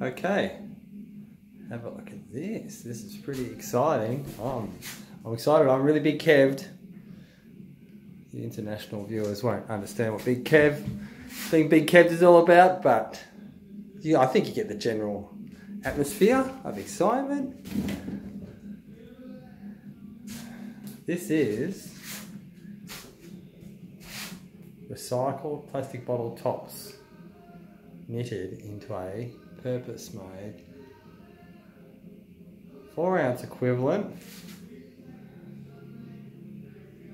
Okay, have a look at this. This is pretty exciting. I'm excited. I'm really big Kev'd. The international viewers won't understand what being big Kev'd is all about, but yeah, I think you get the general atmosphere of excitement. This is recycled plastic bottle tops knitted into a purpose-made 4-ounce equivalent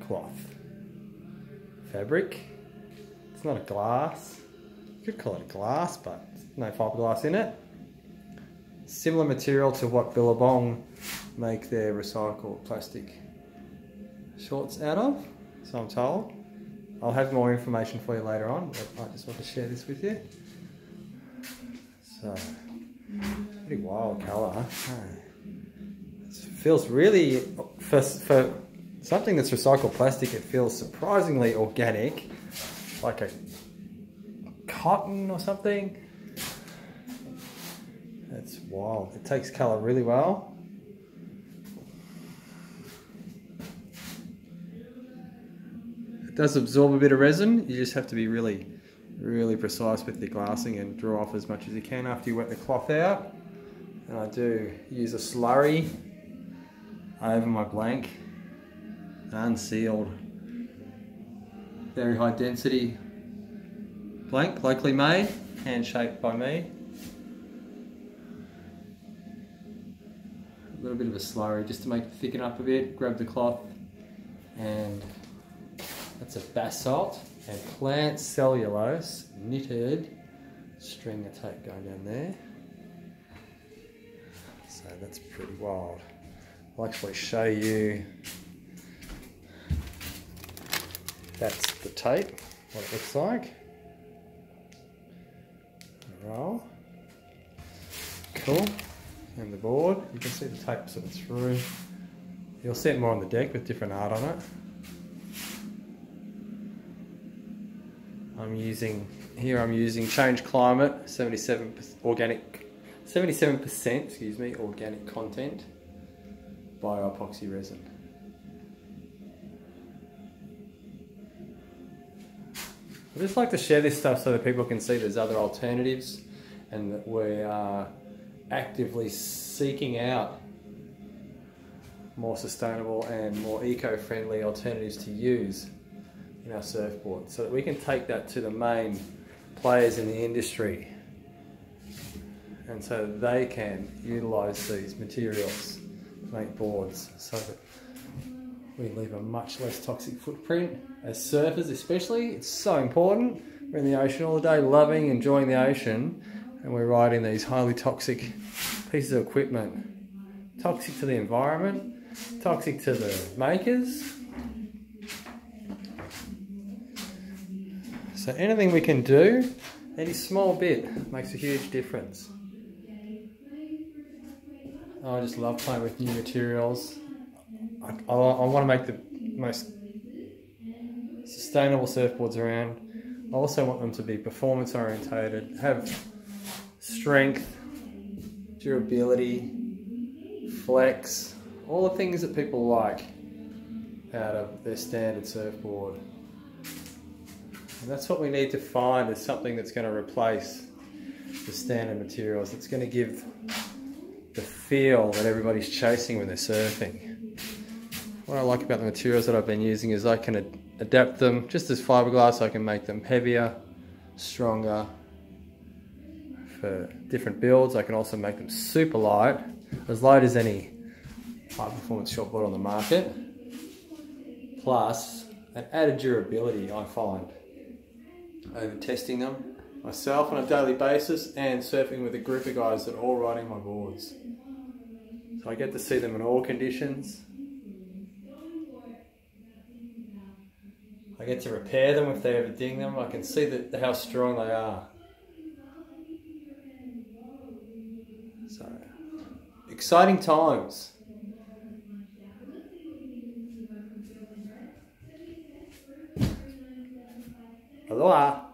cloth fabric. It's not a glass. You could call it a glass, but no fiberglass in it. Similar material to what Billabong make their recycled plastic shorts out of, so I'm told. I'll have more information for you later on, but I just want to share this with you. So, pretty wild colour. It feels really, for something that's recycled plastic, it feels surprisingly organic, like a cotton or something. That's wild. It takes colour really well. It does absorb a bit of resin. You just have to be really precise with your glassing and draw off as much as you can after you wet the cloth out. And I do use a slurry over my blank, unsealed, very high density blank, locally made, hand shaped by me. A little bit of a slurry just to make it thicken up a bit. Grab the cloth, and that's a basalt and plant cellulose knitted string of tape going down there. So that's pretty wild. I'll actually show you. That's the tape, what it looks like. Roll. Cool. And the board, you can see the tape sort of through. You'll see it more on the deck with different art on it. I'm using Change Climate 77% organic content bio-epoxy resin. I just like to share this stuff so that people can see there's other alternatives, and that we are actively seeking out more sustainable and more eco-friendly alternatives to use in our surfboard, so that we can take that to the main players in the industry, and so they can utilise these materials to make boards, so that we leave a much less toxic footprint. As surfers especially, it's so important. We're in the ocean all the day, loving, enjoying the ocean, and we're riding these highly toxic pieces of equipment. Toxic to the environment, toxic to the makers. So anything we can do, any small bit, makes a huge difference. I just love playing with new materials. I want to make the most sustainable surfboards around. I also want them to be performance orientated, have strength, durability, flex, all the things that people like out of their standard surfboard. And that's what we need to find, is something that's going to replace the standard materials. It's going to give the feel that everybody's chasing when they're surfing. What I like about the materials that I've been using is I can adapt them just as fiberglass. I can make them heavier, stronger for different builds. I can also make them super light as any high performance shortboard on the market. Plus an added durability, I find, over testing them myself on a daily basis and surfing with a group of guys that are all riding my boards. So I get to see them in all conditions. I get to repair them if they ever ding them. I can see how strong they are. So, exciting times. Aloha.